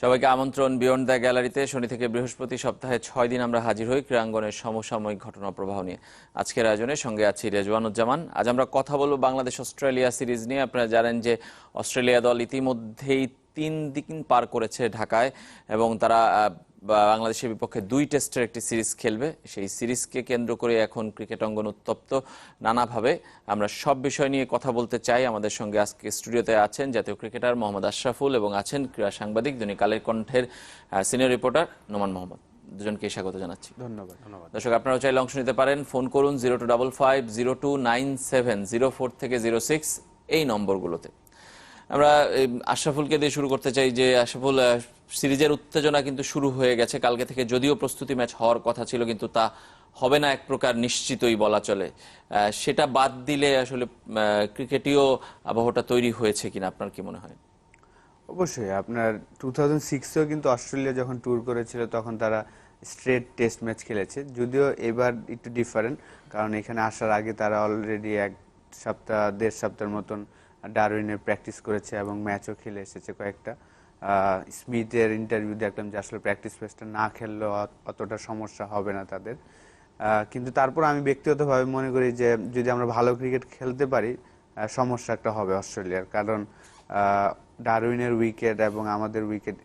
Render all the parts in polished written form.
সবাইকে আমন্ত্রণ beyond the গ্যালারিতে। শনি থেকে বৃহস্পতি সপ্তাহে 6 দিন আমরা হাজির হই ক্রীড়াঙ্গনের সমসাময়িক ঘটনা প্রবাহ নিয়ে। আজকের আয়োজনে সঙ্গে আছি রেজওয়ানুজ্জামান। আজ আমরা কথা বলবো বাংলাদেশ অস্ট্রেলিয়া সিরিজ নিয়ে। আপনারা জানেন যে অস্ট্রেলিয়া দল ইতিমধ্যেই 3 দিন পার করেছে ঢাকায় এবং তারা বাংলাদেশের বিপক্ষে 2 টেস্টের একটি সিরিজ খেলবে। সেই সিরিজকে কেন্দ্র করে এখন ক্রিকেট অঙ্গন উত্তপ্ত নানাভাবে। আমরা সব বিষয় নিয়ে কথা বলতে চাই। আমাদের সঙ্গে আজকে স্টুডিওতে আছেন জাতীয় ক্রিকেটার মোহাম্মদ আশরাফুল এবং আছেন ক্রীড়া সাংবাদিক দৈনিক কালের কণ্ঠের সিনিয়র রিপোর্টার নোমান মোহাম্মদ। দুজনকে স্বাগত জানাচ্ছি। ধন্যবাদ। দর্শক, আপনারাও চাইলে অংশ নিতে পারেন। ফোন করুন 0255029704 থেকে 06 এই নম্বরগুলোতে। আমরা আশরাফুলকে দিয়ে শুরু করতে চাই যে আশরাফুল, সিরিজের উত্তেজনা কিন্তু শুরু হয়ে গেছে কালকে থেকে। যদিও প্রস্তুতি ম্যাচ হওয়ার কথা ছিল, কিন্তু তা হবে না এক প্রকার নিশ্চিতই বলা চলে। সেটা বাদ দিলে আসলে ক্রিকেটীয় আবহাওয়াটা তৈরি হয়েছে কিনা আপনার কি মনে হয়? অবশ্যই আপনার 2006-এও কিন্তু অস্ট্রেলিয়া যখন ট্যুর করেছিল তখন তারা স্ট্রেট টেস্ট ম্যাচ খেলেছে। যদিও এবার একটু ডিফারেন্ট, কারণ এখানে আসার আগে তারা অলরেডি 1-1.5 সপ্তাহের মতন ডারউইনের প্র্যাকটিস করেছে এবং ম্যাচও খেলে এসেছে কয়েকটা। স্মিথের ইন্টারভিউ দেখলাম যে আসলে প্র্যাকটিস ম্যাচটা না খেললেও অতটা সমস্যা হবে না তাদের। কিন্তু তারপর আমি ব্যক্তিগতভাবে মনে করি যে যদি আমরা ভালো ক্রিকেট খেলতে পারি সমস্যা একটা হবে অস্ট্রেলিয়ার, কারণ ডারউইনের উইকেট এবং আমাদের উইকেট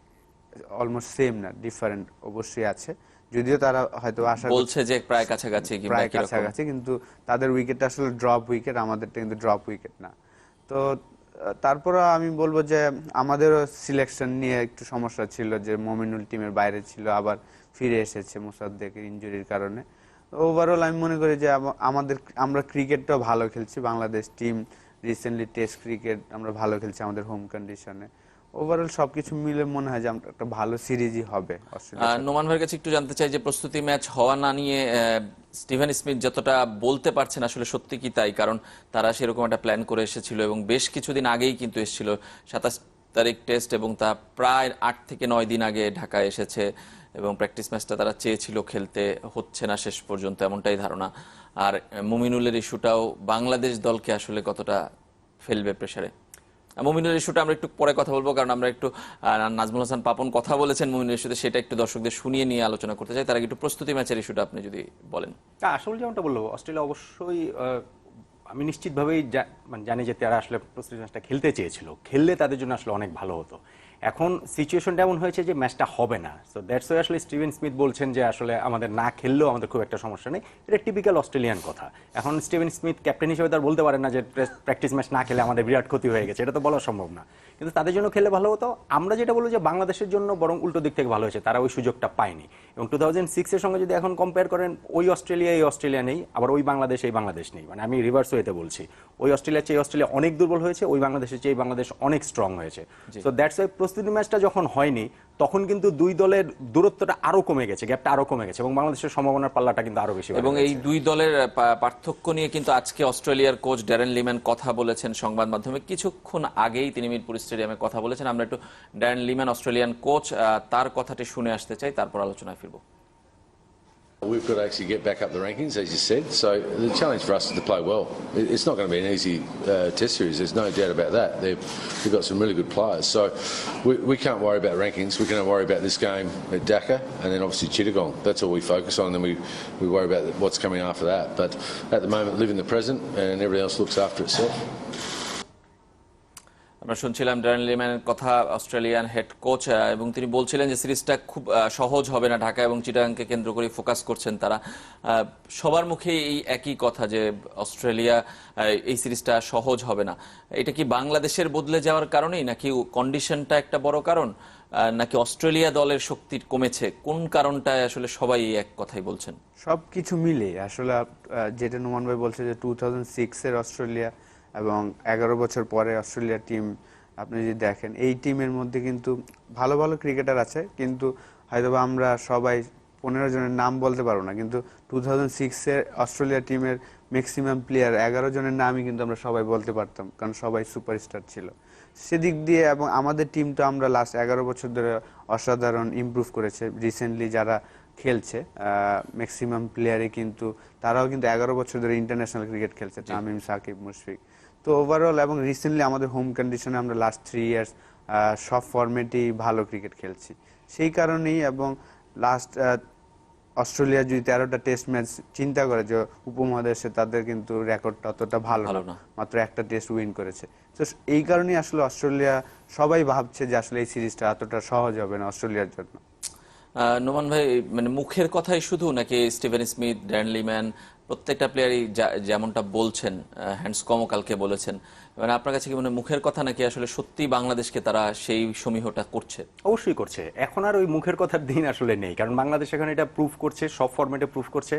অলমোস্ট সেম না, ডিফারেন্ট অবশ্যই আছে। যদিও তারা হয়তো আশা বলছে যে প্রায় কাছাকাছি, কিন্তু তাদের উইকেটটা আসলে ড্রপ উইকেট, আমাদেরটা কিন্তু ড্রপ উইকেট না। তো তারপরে আমি বলবো যে আমাদেরও সিলেকশন নিয়ে একটু সমস্যা ছিল, যে মমিনুল টিমের বাইরে ছিল, আবার ফিরে এসেছে মোসাদ্দেকের ইনজুরির কারণে। ওভারঅল আমি মনে করি যে আমরা ক্রিকেটটাও ভালো খেলছি। Bangladesh team recently test cricket আমরা ভালো খেলছি আমাদের হোম কন্ডিশনে। ওভারঅল সবকিছু মিলে মনে হয় যে একটা ভালো সিরিজই হবে। নোমান ভাইয়ের কাছে একটু জানতে চাই যে প্রস্তুতি ম্যাচ হওয়া না নিয়ে স্টিভেন স্মিথ যতটা বলতে পারছেন আসলে সত্যি কি তাই? কারণ তারা সেরকম একটা প্ল্যান করে এসেছিল এবং বেশ কিছুদিন আগেই কিন্তু এসেছিল। 27 তারিখ টেস্ট এবং তা প্রায় 8 থেকে 9 দিন আগে ঢাকায় এসেছে এবং প্র্যাকটিস ম্যাচটা তারা চেয়েছিল খেলতে, হচ্ছে না শেষ পর্যন্ত, এমনটাই ধারণা। আর মুমিনুলের ইস্যুটাও বাংলাদেশ দলকে আসলে কতটা ফেলবে প্রেসারে? মুমিনুলের ইস্যুটা আমরা একটু পরে কথা বলবো, কারণ আমরা একটু নাজমুল হাসান পাপন কথা বলেছেন মুমিনুলের ইস্যুতে, সেটা একটু দর্শকদের শুনিয়ে নিয়ে আলোচনা করতে চাই। তার আগে একটু প্রস্তুতি ম্যাচের ইস্যুটা আপনি যদি বলেন। আসলে যেমনটা বলবো, অস্ট্রেলিয়া অবশ্যই আমি নিশ্চিতভাবেই জানি যে তারা আসলে প্রস্তুতি ম্যাচটা খেলতে চেয়েছিল। খেললে তাদের জন্য আসলে অনেক ভালো হতো। এখন সিচুয়েশনটা এমন হয়েছে যে ম্যাচটা হবে না। সো দ্যাটস ওয়াই আসলে স্টিভেন স্মিথ বলছেন যে আসলে আমাদের না খেললেও আমাদের খুব একটা সমস্যা নেই। এটা টিপিক্যাল অস্ট্রেলিয়ান কথা। এখন স্টিভেন স্মিথ ক্যাপ্টেন হিসেবে তার বলতে পারেন না যে প্র্যাকটিস ম্যাচ না খেলে আমাদের বিরাট ক্ষতি হয়ে গেছে, এটা তো বলা সম্ভব না। কিন্তু তাদের জন্য খেললে ভালো হতো। আমরা যেটা বলবো যে বাংলাদেশের জন্য বরং উল্টো দিক থেকে ভালো হয়েছে, তারা ওই সুযোগটা পায়নি। এবং 2006-এর সঙ্গে যদি এখন কম্পেয়ার করেন, ওই অস্ট্রেলিয়া এই অস্ট্রেলিয়া নেই, আবার ওই বাংলাদেশ এই বাংলাদেশ নেই। মানে আমি রিভার্স ওয়েতে বলছি, ওই অস্ট্রেলিয়ার চেয়ে অস্ট্রেলিয়া অনেক দুর্বল হয়েছে, ওই বাংলাদেশের চেয়ে বাংলাদেশ অনেক স্ট্রং হয়েছে। সো দ্যাটস ওয়াই প্রস্তুতি ম্যাচটা যখন হয়নি তখন কিন্তু দুই দলের দূরত্বটা আরো কমে গেছে, গ্যাপটা আরো কমে গেছে এবং বাংলাদেশের সম্ভাবনার পাল্লাটা কিন্তু আরো বেশি। এবং এই দুই দলের পার্থক্য নিয়ে কিন্তু আজকে অস্ট্রেলিয়ার কোচ ড্যারেন লিম্যান কথা বলেছেন সংবাদ মাধ্যমে। কিছুক্ষণ আগেই তিনি মিরপুর স্টেডিয়ামে কথা বলেছেন। আমরা একটু ড্যারেন লিম্যান অস্ট্রেলিয়ান কোচ তার কথাটি শুনে আসতে চাই, তারপর আলোচনায় ফিরবো। We've got to actually get back up the rankings, as you said. So the challenge for us is to play well. It's not going to be an easy test series. There's no doubt about that. They've got some really good players. So we can't worry about rankings. We can worry about this game at Dhaka and then obviously Chittagong. That's all we focus on. And then we worry about what's coming after that. But at the moment, live in the present and everything else looks after itself. আমরা শুনছিলাম Darren লিম্যানের কথা, Australian head coach, এবং তিনি বলছিলেন যে সিরিজটা খুব সহজ হবে না। ঢাকা এবং চিটাগাংকে কেন্দ্র করে ফোকাস করছেন তারা। সবার মুখে এই একই কথা যে অস্ট্রেলিয়া এই সিরিজটা সহজ হবে না। এটা কি বাংলাদেশের বদলে যাওয়ার কারণেই, নাকি কন্ডিশনটা একটা বড় কারণ, নাকি অস্ট্রেলিয়া দলের শক্তি কমেছে? কোন কারণটায় আসলে সবাই এক কথাই বলছেন? সবকিছু মিলে আসলে যেটা নোমান ভাই বলছে যে 2006-এর অস্ট্রেলিয়া এবং 11 বছর পরে অস্ট্রেলিয়া টিম আপনি যদি দেখেন, এই টিমের মধ্যে কিন্তু ভালো ভালো ক্রিকেটার আছে, কিন্তু হয়তো আমরা সবাই 15 জনের নাম বলতে পারবো না। কিন্তু 2006-এর অস্ট্রেলিয়া টিমের ম্যাক্সিমাম প্লেয়ার 11 জনের নামই কিন্তু আমরা সবাই বলতে পারতাম, কারণ সবাই সুপারস্টার ছিল সেদিক দিয়ে। এবং আমাদের টিমটা আমরা লাস্ট 11 বছর ধরে অসাধারণ ইমপ্রুভ করেছে। রিসেন্টলি যারা খেলছে ম্যাক্সিমাম প্লেয়ারই কিন্তু তারাও কিন্তু 11 বছর ধরে ইন্টারন্যাশনাল ক্রিকেট খেলছে, তামিম, সাকিব, মুশফিক। তো ওভারঅল এবং রিসেন্টলি আমাদের হোম কন্ডিশনে আমরা লাস্ট 3 ইয়ার্স সব ফরম্যাটেই ভালো ক্রিকেট খেলছি। সেই কারণেই এবং লাস্ট অস্ট্রেলিয়া যদি 13টা টেস্ট ম্যাচ চিন্তা করে যে উপমহাদেশে তাদের কিন্তু রেকর্ডটা অতটা ভালো ভালো না, না। মাত্র একটা টেস্ট উইন করেছে। তো এই কারণেই আসলে অস্ট্রেলিয়া সবাই ভাবছে যে আসলে এই সিরিজটা এতটা সহজ হবে না অস্ট্রেলিয়ার জন্য। নোমান ভাই, মানে মুখের কথাই শুধু নাকি স্টিভেন স্মিথ, ড্যান লিম্যান প্রত্যেকটা প্লেয়ারই যেমনটা বলছেন, হ্যান্ডস কমও কালকে বলেছেন, মানে আপনার কাছে কি মানে মুখের কথা নাকি আসলে সত্যি বাংলাদেশকে তারা সেই সমীহটা করছে? অবশ্যই করছে। এখন আর ওই মুখের কথার দিন আসলে নেই, কারণ বাংলাদেশ এখন এটা প্রুফ করছে, সব ফরম্যাটে প্রুফ করছে।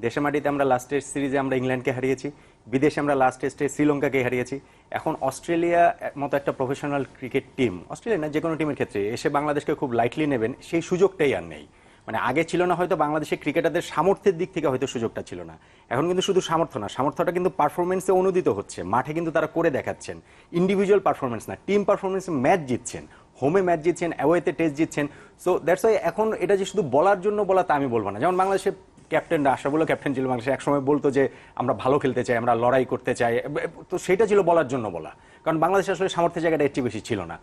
দেশে মাটিতে আমরা লাস্ট টেস্ট সিরিজে আমরা ইংল্যান্ডকে হারিয়েছি, বিদেশে আমরা লাস্ট টেস্টে শ্রীলঙ্কাকে হারিয়েছি। এখন অস্ট্রেলিয়া মতো একটা প্রফেশনাল ক্রিকেট টিম, অস্ট্রেলিয়া না যে কোনো টিমের ক্ষেত্রে এসে বাংলাদেশকে খুব লাইটলি নেবেন, সেই সুযোগটাই আর নেই। মানে আগে ছিল না হয়তো বাংলাদেশের ক্রিকেটারদের সামর্থ্যের দিক থেকে হয়তো সুযোগটা ছিল না, এখন কিন্তু শুধু সামর্থ্য না, সামর্থ্যটা কিন্তু পারফরমেন্সে অনুদিত হচ্ছে, মাঠে কিন্তু তারা করে দেখাচ্ছেন। ইন্ডিভিজুয়াল পারফরমেন্স না, টিম পারফরমেন্সে ম্যাচ জিতছেন, হোমে ম্যাচ জিতছেন, অ্যাওয়েতে টেস্ট জিতছেন। সো দ্যাটস ওয়াই এখন এটা যে শুধু বলার জন্য বলা তা আমি বলবো না। যেমন বাংলাদেশের ক্যাপ্টেন আশরাফুল ক্যাপ্টেন ছিল বাংলাদেশে, একসময় বলতো যে আমরা ভালো খেলতে চাই, আমরা লড়াই করতে চাই, তো সেটা ছিল বলার জন্য বলা, কারণ বাংলাদেশ আসলে সামর্থ্যের জায়গাটা একটু বেশি ছিল না।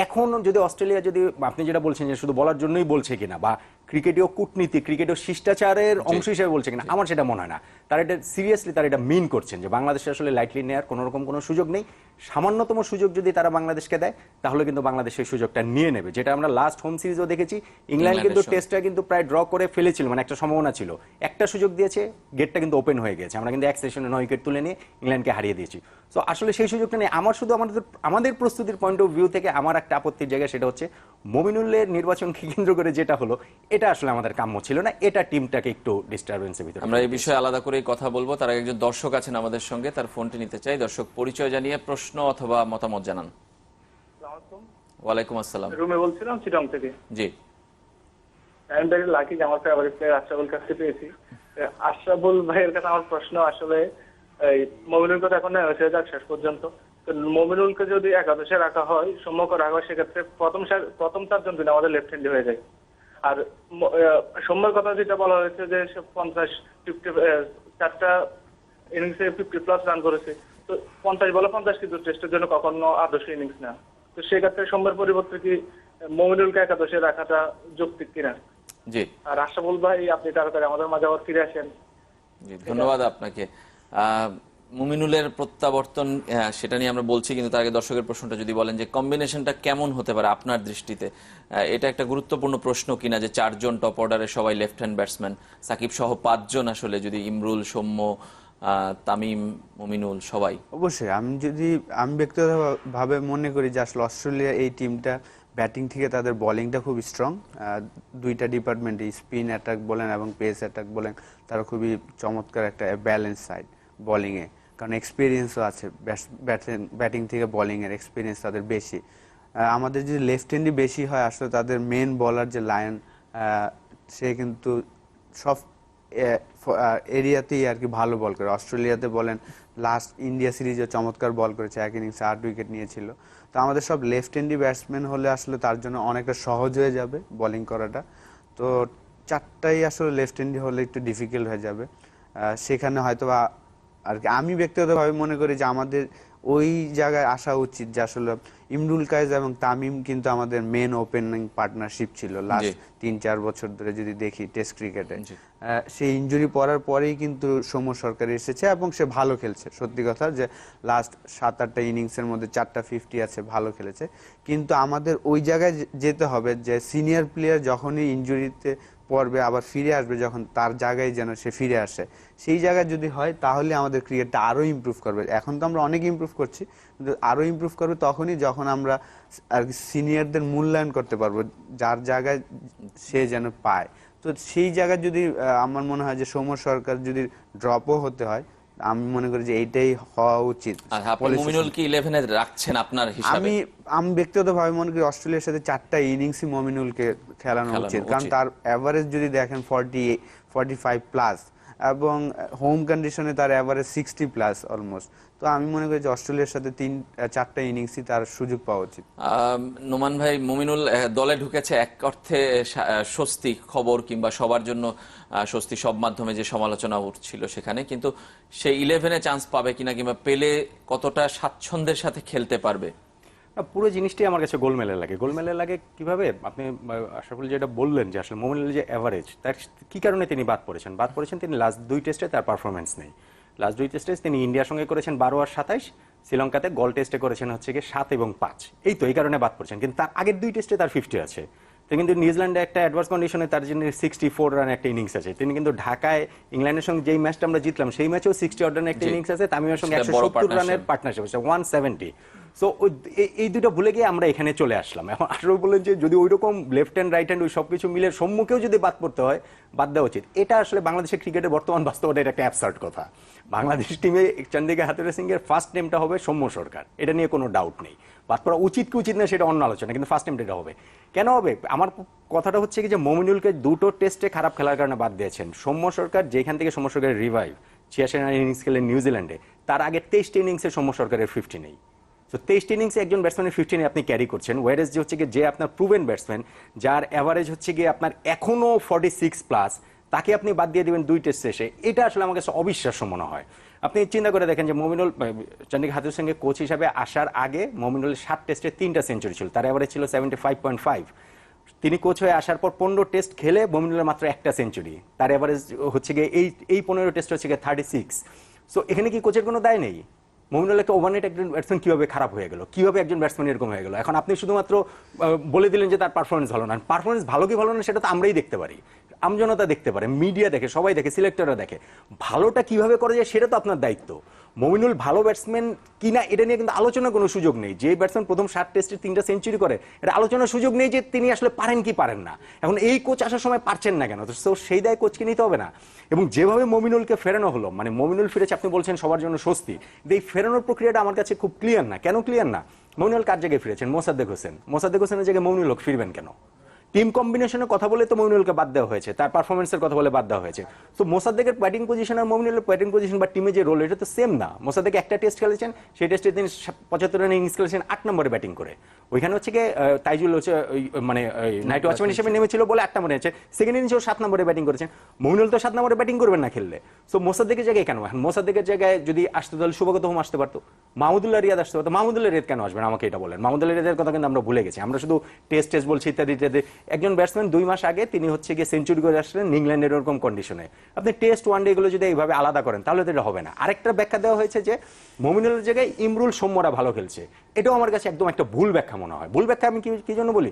এখন যদি অস্ট্রেলিয়া, যদি আপনি যেটা বলছেন যে শুধু বলার জন্যই বলছে কিনা, বা ক্রিকেটীয় কূটনীতি, ক্রিকেটীয় শিষ্টাচারের অংশ হিসেবে বলছে কিনা, আমার সেটা মনে হয় না। তারা এটা সিরিয়াসলি, তারা এটা মিন করছেন যে বাংলাদেশে আসলে লাইটলি নেওয়ার কোনো রকম কোনো সুযোগ নেই। সামান্যতম সুযোগ যদি তারা বাংলাদেশকে দেয় তাহলে কিন্তু বাংলাদেশ সেই সুযোগটা নিয়ে নেবে, যেটা আমরা লাস্ট হোম সিরিজও দেখেছি। ইংল্যান্ড কিন্তু টেস্টটা কিন্তু প্রায় ড্র করে ফেলেছিল, মানে একটা সম্ভাবনা ছিল, একটা সুযোগ দিয়েছে, গেটটা কিন্তু ওপেন হয়ে গেছে, আমরা কিন্তু এক সেশনে 9 উইকেট তুলে নিয়ে ইংল্যান্ডকে হারিয়ে দিয়েছি। তো আসলে সেই সুযোগটা নেই। আমার শুধু আমাদের প্রস্তুতির পয়েন্ট অফ ভিউ থেকে আমার একটা আপত্তির জায়গা, সেটা হচ্ছে মমিনুলের নির্বাচনকে কেন্দ্র করে যেটা হলো, এটা আসলে আমাদের কাম্য ছিল না, এটা টিমটাকে একটু ডিস্টারবেন্সের ভিতরে। আমরা এই বিষয়ে আলাদা করেই কথা বলবো, তার আগে একজন দর্শক আছেন আমাদের সঙ্গে, তার ফোনটি নিতে চাই। দর্শক, পরিচয় জানিয়ে প্রশ্ন অথবা মতামত জানান। ওয়ালাইকুম আসসালাম। রুমে বলছিলাম চিটং থেকে। জি। আমি ভেরি লাকি যে আমার ফেভারিট প্লেয়ার আশরাফুল কাছে পেয়েছি। আশরাফুল ভাইয়ের কাছে আমার প্রশ্ন আসলে এই মমিনুল কথা এখন হয়েছে যাক শেষ পর্যন্ত, তো মমিনুলকে যদি একাদশে রাখা হয়, সম্মুখ রাখা হয়, সেক্ষেত্রে প্রথম 4 জন দিন আমাদের লেফট হ্যান্ডি হয়ে যায়। আর সৌম্যের কথা যেটা বলা হয়েছে যে সে 4টা ইনিংসে 50+ রান করেছে, তো 50 বলে 50 কিন্তু টেস্টের জন্য কখনো আদর্শ ইনিংস না। তো সেক্ষেত্রে সৌম্যের পরিবর্তে কি মমিনুলকে একাদশে রাখাটা যৌক্তিক কিনা? জি আর আশরাফুল ভাই, আপনি তাড়াতাড়ি আমাদের মাঝে আবার ফিরে আসেন। জি, ধন্যবাদ আপনাকে। মুমিনুলের প্রত্যাবর্তন, সেটা নিয়ে আমরা বলছি, কিন্তু তার আগে দর্শকের প্রশ্নটা যদি বলেন যে কম্বিনেশনটা কেমন হতে পারে আপনার দৃষ্টিতে, এটা একটা গুরুত্বপূর্ণ প্রশ্ন কিনা যে 4 জন টপ অর্ডারে সবাই লেফট হ্যান্ড ব্যাটসম্যান, সাকিব সহ 5 জন আসলে, যদি ইমরুল, সৌম্য, তামিম, মুমিনুল সবাই। অবশ্যই আমি ব্যক্তিগতভাবে মনে করি যে আসলে অস্ট্রেলিয়া এই টিমটা ব্যাটিং থেকে তাদের বোলিংটা খুব স্ট্রং, দুইটা ডিপার্টমেন্টে স্পিন অ্যাটাক বলেন এবং পেস অ্যাটাক বলেন, তারা খুবই চমৎকার একটা ব্যালেন্স সাইড বোলিংয়ে, কারণ এক্সপিরিয়েন্সও আছে, ব্যাটিং থেকে বোলিংয়ের এক্সপিরিয়েন্স তাদের বেশি। আমাদের যদি লেফট হ্যান্ডই বেশি হয়, আসলে তাদের মেন বলার যে লায়ন, সে কিন্তু সব এরিয়াতেই আর কি ভালো বল করে। অস্ট্রেলিয়াতে বলেন, লাস্ট ইন্ডিয়া সিরিজে চমৎকার বল করেছে, এক ইনিংসে 8 উইকেট নিয়েছিল। তো আমাদের সব লেফট হ্যান্ডি ব্যাটসম্যান হলে আসলে তার জন্য অনেকটা সহজ হয়ে যাবে বোলিং করাটা। তো 4টাই আসলে লেফট হ্যান্ডি হলে একটু ডিফিকাল্ট হয়ে যাবে, সেখানে হয়তো আর কি আমি ব্যক্তিগতভাবে মনে করি যে আমাদের ওই জায়গায় আসা উচিত যে আসলে ইমরুল কায়েস এবং তামিম কিন্তু আমাদের মেন ওপেনিং পার্টনারশিপ ছিল লাস্ট 3-4 বছর ধরে যদি দেখি টেস্ট ক্রিকেটে। সেই ইনজুরি পড়ার পরেই কিন্তু সৌম্য সরকার এসেছে এবং সে ভালো খেলছে, সত্যি কথা যে লাস্ট 7-8টা ইনিংসের মধ্যে 4টা 50 আছে, ভালো খেলেছে। কিন্তু আমাদের ওই জায়গায় যেতে হবে যে সিনিয়র প্লেয়ার যখনই ইনজুরিতে পড়বে আবার ফিরে আসবে, যখন তার জায়গায় যেন সে ফিরে আসে, সেই জায়গায় যদি হয় তাহলে আমাদের ক্রিকেটটা আরও ইমপ্রুভ করবে। এখন তো আমরা অনেক ইমপ্রুভ করছি, কিন্তু আরও ইমপ্রুভ করবে তখনই যখন আমরা আর কি সিনিয়রদের মূল্যায়ন করতে পারবো, যার জায়গায় সে যেন পায়। তো সেই জায়গায় যদি আমার মনে হয় যে সৌম্য সরকার যদি ড্রপও হতে হয়, আমি মনে করি যে এইটাই হওয়া উচিত। আর আপনি মুমিনুল কি 11-এ রাখছেন আপনার হিসাবে? আমি ব্যক্তিগতভাবে মনে করি অস্ট্রেলিয়ার সাথে 4টা ইনিংসই মমিনুলকে খেলানো উচিত, কারণ তার এভারেজ যদি দেখেন 45+ এবং হোম কন্ডিশনে তার এভারেজ 60+ অলমোস্ট। তো আমি মনে করি যে অস্ট্রেলিয়ার সাথে 4টা ইনিংসই তার সুযোগ পাওয়া উচিত। নোমান ভাই, মুমিনুল দলে ঢুকেছে, এক অর্থে স্বস্তি খবর, কিংবা সবার জন্য স্বস্তি, সব মাধ্যমে যে সমালোচনা উঠছিল সেখানে, কিন্তু সে 11-এ চান্স পাবে কিনা, কিংবা পেলে কতটা স্বাচ্ছন্দ্যের সাথে খেলতে পারবে? পুরো জিনিসটাই আমার কাছে গোলমেলে লাগে। গোলমেলে লাগে কিভাবে, আপনি আশরাফুল যেটা বললেন যে আসলে মোমিনুলের যে অ্যাভারেজ, তার কি কারণে তিনি বাদ পড়েছেন তিনি লাস্ট 2 টেস্টে তার পারফরমেন্স নেই। লাস্ট 2 টেস্টে তিনি ইন্ডিয়ার সঙ্গে করেছেন 12 আর 27, শ্রীলঙ্কাতে গল টেস্টে করেছেন হচ্ছে গিয়ে 7 এবং 5, এই কারণে বাদ পড়েছেন। কিন্তু তার আগের 2 টেস্টে তার 50 আছে। কিন্তু নিউজিল্যান্ডে একটা অ্যাডভার্স কন্ডিশনে তার জন্য 64 রান একটা ইনিংস আছে। তিনি কিন্তু ঢাকায় ইংল্যান্ডের সঙ্গে যেই ম্যাচটা আমরা জিতলাম সেই ম্যাচেও 60 ওভার রানের একটা ইনিংস আছে, তামিমের সঙ্গে 170 রানের পার্টনারশিপ আছে 170। সো এই দুটো ভুলে গিয়ে আমরা এখানে চলে আসলাম। এখন আশরাফ বললেন যে যদি ওইরকম লেফট হ্যান্ড রাইট হ্যান্ড ওই সবকিছু মিলে সম্মুখেও যদি বাদ পড়তে হয়, বাদ দেওয়া উচিত। এটা আসলে বাংলাদেশের ক্রিকেটের বর্তমান বাস্তবতা, এটা একটা অ্যাবসার্ড কথা। বাংলাদেশ টিমে চন্ডিকা হাথুরুসিংহের সিং এর ফার্স্ট নেমটা হবে সৌম্য সরকার, এটা নিয়ে কোনো ডাউট নেই। বাদ পড়া উচিত কি উচিত না সেটা অন্য আলোচনা, কিন্তু ফার্স্ট নেমটা এটা হবে। কেন হবে? আমার কথাটা হচ্ছে কি যে মমিনুলকে 2টো টেস্টে খারাপ খেলার কারণে বাদ দিয়েছেন। সৌম্য সরকার যেখান থেকে সৌম্য সরকারের রিভাইভ 86 রানের ইনিংস খেলেন নিউজিল্যান্ডে, তার আগে 23 ইনিংসে সৌম্য সরকারের 50 নেই। তো 23 ইনিংসে একজন ব্যাটসম্যানের 50 আপনি ক্যারি করছেন, ওয়ারেজ যে হচ্ছে গিয়ে যে আপনার প্রুভেন ব্যাটসম্যান, যার অ্যাভারেজ হচ্ছে গিয়ে আপনার এখনো 46+, তাকে আপনি বাদ দিয়ে দিবেন 2 টেস্ট শেষে, এটা আসলে আমার কাছে অবিশ্বাস্য মনে হয়। আপনি চিন্তা করে দেখেন যে মমিনুল চন্ডিকা হাথুরুসিংহের কোচ হিসাবে আসার আগে মমিনুলের 7 টেস্টে 3টা সেঞ্চুরি ছিল, তার অ্যাভারেজ ছিল 75.5। তিনি কোচ হয়ে আসার পর 15 টেস্ট খেলে মমিনুলের মাত্র একটা সেঞ্চুরি, তার অ্যাভারেজ হচ্ছে গিয়ে এই 15 টেস্ট হচ্ছে গিয়ে 36। সো এখানে কি কোচের কোনো দায় নেই? মমিনুল একটা ওভারনাইট একজন ব্যাটসম্যান কিভাবে খারাপ হয়ে গেল, কিভাবে একজন ব্যাটসম্যান এরকম হয়ে গেল? এখন আপনি শুধুমাত্র বলে দিলেন যে তার পারফরমেন্স ভালো না। পারফরমেন্স ভালো কি ভালো না সেটা তো আমরাই দেখতে পারি, আমজনতা দেখতে পারে, মিডিয়া দেখে, সবাই দেখে, সিলেক্টররা দেখে। ভালোটা কিভাবে করা যায় সেটা তো আপনার দায়িত্ব। মমিনুল ভালো ব্যাটসম্যান কিনা এটা নিয়ে কিন্তু আলোচনার কোনো সুযোগ নেই। যে ব্যাটসম্যান প্রথম 7 টেস্টে 3টা সেঞ্চুরি করে, এটা আলোচনার সুযোগ নেই যে তিনি আসলে পারেন কি পারেন না। এখন এই কোচ আসার সময় পারছেন না কেন? তো সেই দায় কোচকে নিতে হবে না? এবং যেভাবে মমিনুলকে ফেরানো হলো, মানে মমিনুল ফিরেছে, আপনি বলছেন সবার জন্য স্বস্তি, এই ফেরানোর প্রক্রিয়াটা আমার কাছে খুব ক্লিয়ার না। কেন ক্লিয়ার না? মমিনুল কার জায়গায় ফিরেছেন? মোসাদ্দেক হোসেনের জায়গায় মমিনুল ফিরবেন কেন? টিম কম্বিনেশনের কথা বলে তো মমিনুলকে বাদ দেওয়া হয়েছে, তার পারফরমেন্সের কথা বলে বাদ দেওয়া হয়েছে। তো মোসাদ্দেকের ব্যাটিং পজিশন আর মমিনুলের ব্যাটিং পজিশন বা টিমে যে রোল, এটা তো সেম না। মোসাদ্দেক একটা টেস্ট খেলেছেন, সেই টেস্টে তিনি 75 রানের ইনিংস খেলেছেন 8 নম্বরে ব্যাটিং করে। ওইখানে হচ্ছে গিয়ে তাইজুল হচ্ছে মানে নাইট ওয়াচম্যান হিসেবে নেমেছিল বলে 8 নম্বরে আছে, সেকেন্ড ইনিংসেও 7 নম্বরে ব্যাটিং করেছেন। মমিনুল তো 7 নম্বরে ব্যাটিং করবেন না খেললে। সো মোসাদ্দেকের জায়গায় কেন? মোসাদ্দেকের জায়গায় যদি আসতে তাহলে শুভগত হোম আসতে পারতো, মাহমুদুল্লাহ রিয়াদ আসতে পারতো। মাহমুদুল্লাহ রিয়াদ কেন আসবেন আমাকে এটা বলেন? মাহমুদুল্লাহ রিয়াদের কথা কিন্তু আমরা ভুলে গেছি, আমরা শুধু টেস্ট বলছি ইত্যাদি ইত্যাদি। একজন ব্যাটসম্যান 2 মাস আগে তিনি হচ্ছে গিয়ে সেঞ্চুরি করে আসলেন ইংল্যান্ডের ওরকম কন্ডিশনে। আপনি টেস্ট ওয়ানডে এগুলো যদি এইভাবে আলাদা করেন তাহলে তো এটা হবে না। আরেকটা ব্যাখ্যা দেওয়া হয়েছে যে মমিনুলের জায়গায় ইমরুল সৌম্যরা ভালো খেলছে, এটাও আমার কাছে একদম একটা ভুল ব্যাখ্যা মনে হয়। ভুল ব্যাখ্যা আমি কি জন্য বলি?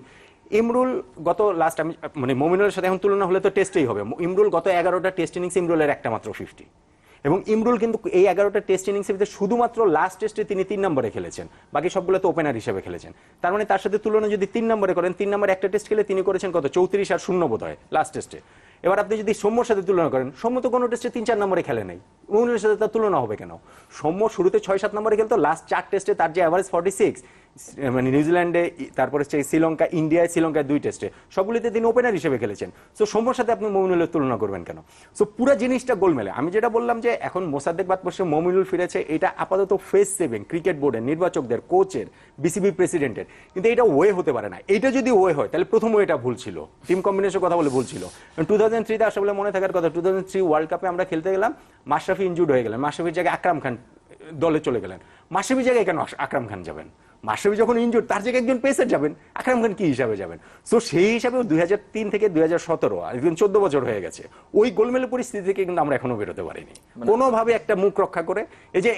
ইমরুল গত লাস্ট, আমি মানে মমিনুলের সাথে এখন তুলনা হলে তো টেস্টেই হবে। ইমরুল গত 11টা টেস্ট ইনিংস ইমরুলের একটা মাত্র 50, এবং ইমরুল কিন্তু এই 11টা টেস্ট ইনিংসের ভিতরে শুধুমাত্র লাস্ট টেস্টে তিনি 3 নম্বরে খেলেছেন, বাকি সবগুলো তো ওপেনার হিসেবে খেলেছেন। তার মানে তার সাথে তুলনা যদি 3 নম্বরে করেন, 3 নম্বরে একটা টেস্ট খেলে তিনি করেছেন কত, 34 আর 0 বোধ হয় লাস্ট টেস্টে। এবার আপনি যদি সৌম্যর সাথে তুলনা করেন, সৌম্য তো কোনো টেস্টে 3-4 নম্বরে খেলে নাই, মমিনুলের সাথে তার তুলনা হবে কেন? সৌম্য শুরুতে 6-7 নম্বরে খেলতো, লাস্ট 4 টেস্টে তার যে অ্যাভারেজ 46, মানে নিউজিল্যান্ডে, তারপরে শ্রীলঙ্কা, ইন্ডিয়ায়, শ্রীলঙ্কায় 2 টেস্টে সবগুলিতে তিনি ওপেনার হিসেবে খেলেছেন। সো সৌম্যর সাথে আপনি মমিনুলের তুলনা করবেন কেন? সো পুরো জিনিসটা গোলমেলে। আমি যেটা বললাম যে এখন মোসাদ্দেক বাদ পড়ছে, মমিনুল ফিরেছে, এটা আপাতত ফেস সেভিং ক্রিকেট বোর্ডের, নির্বাচকদের, কোচের, বিসিবি প্রেসিডেন্টের, কিন্তু এটা ওয়ে হতে পারে না। এটা যদি ওয়ে হয় তাহলে প্রথম ওয়েটা ভুল ছিল, টিম কম্বিনেশনের কথা বলে ভুল ছিল। 2003-তে আসলে মনে থাকার কথা, 2003 ওয়ার্ল্ড কাপে আমরা খেলতে গেলাম, মাশরাফি ইনজুর্ড হয়ে গেলেন, মাশরাফির জায়গায় আকরাম খান দলে চলে গেলেন। মাশরাফির জায়গায় কেন আকরাম খান যাবেন? মাশরাফি যখন ইনজুর্ড, তার জায়গায় একজন পেসার যাবেন, আকরাম খান কি হিসাবে যাবেন? সো সেই হিসাবে 2003 থেকে 2017 একদিন 14 বছর হয়ে গেছে, ওই গোলমেলে পরিস্থিতি থেকে কিন্তু আমরা এখনো বেরোতে পারিনি কোনোভাবে একটা মুখ রক্ষা করে। এই যে